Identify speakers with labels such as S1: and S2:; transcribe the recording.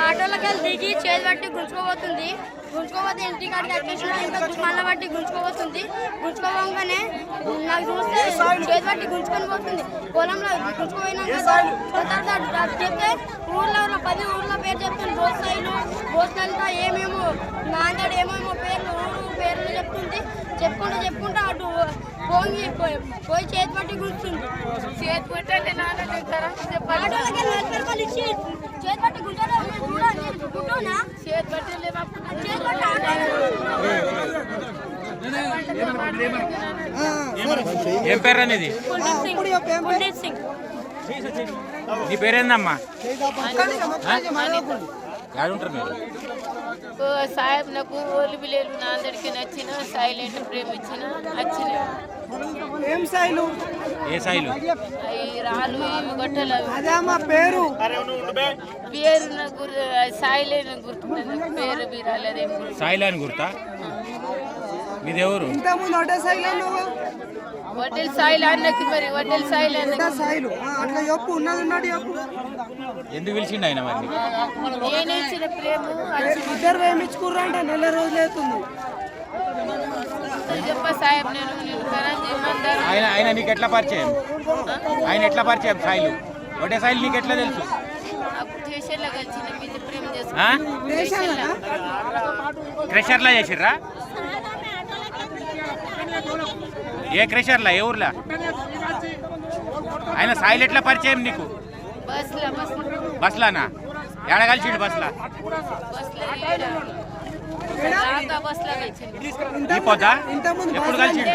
S1: ఆటోలోకి వెళ్ళి దిగి చేతి బట్టి గుంజుకోబోతుంది. గుంజుకోపోతే ఇంటి కాడికి వచ్చేసిన ఇంకా దుకాణాల బట్టి గుంజుకోబోతుంది. గుంజుకోగానే నాకు చూస్తే చేతి బట్టి గుంజుకొని పోతుంది. పొలంలో గుంజుకుపోయినాక చెప్తే ఊర్లో 10 ఊర్ల పేరు చెప్తుంది. బోసాయిలో ఏమేమో నాందడు ఏమేమో పేర్లు పేర్లు చెప్తుంది. చెప్పుకుంటూ అటు పోయి చేతి పట్టి గుంజుతుంది. చేతి పట్టి నాన్న ఇచ్చి చేతి పట్టి గుంజుకుంటా చేతి పట్టి
S2: ఏం పేరు అనేది? నీ పేరేందమ్మా? ఉంటారు మీరు?
S3: సాహెబ్ నాకు ఓలి బిలేలు నా అందరికి నచ్చిన సైలెంట్ ప్రేమించిన వచ్చిన
S4: ఏం సాయిలు?
S2: ఏ సాయిలు?
S3: అవి రాళ్ళు ఇవి గొట్టలు
S4: పేరు
S3: పేరు నాకు సాయిలేని గుర్తున్నది. పేరు బీరాలు అదేం గుర్తు.
S2: సాయిలు అని గుర్తా? మీది ఎవరు?
S4: ఇంతకుముందు ఒకటే సాయిలు నువ్వు
S3: వడ్డెల సాయిలు అన్నకి మరి వడ్డెల సాయిలు అన్న
S4: సాయిలు అట్లా చెప్పు ఉన్నది ఉన్నట్టు చెప్పు.
S2: ఎందుకు పిలిచిండు ఆయన మరి?
S3: నేనే ఇచ్చిన ప్రేమ
S4: ఇద్దరు ప్రేమించుకుర్రా అంటే నెల రోజులు అవుతుంది.
S3: చెప్ప సాహెబ్ నేను ఖరాబ్ చేయమంటారు.
S2: ఆయన నీకు ఎట్లా పరిచయం? ఆయన ఎట్లా పరిచయం? సాయిలు ఒకటే సాయిలు నీకు ఎట్లా తెలుసు?
S3: అప్పుడు స్టేషన్లో కలిసిన మీద ప్రేమ
S2: క్రెషర్లా చేసిర్రా? ఏ క్రెషర్లా? ఏ ఊర్లా? ఆయన సాయిల్ ఎట్లా పరిచయం నీకు? బస్లానా? ఎడ కలిసిండు బస్లా? ఎప్పుడు కలిసిండు?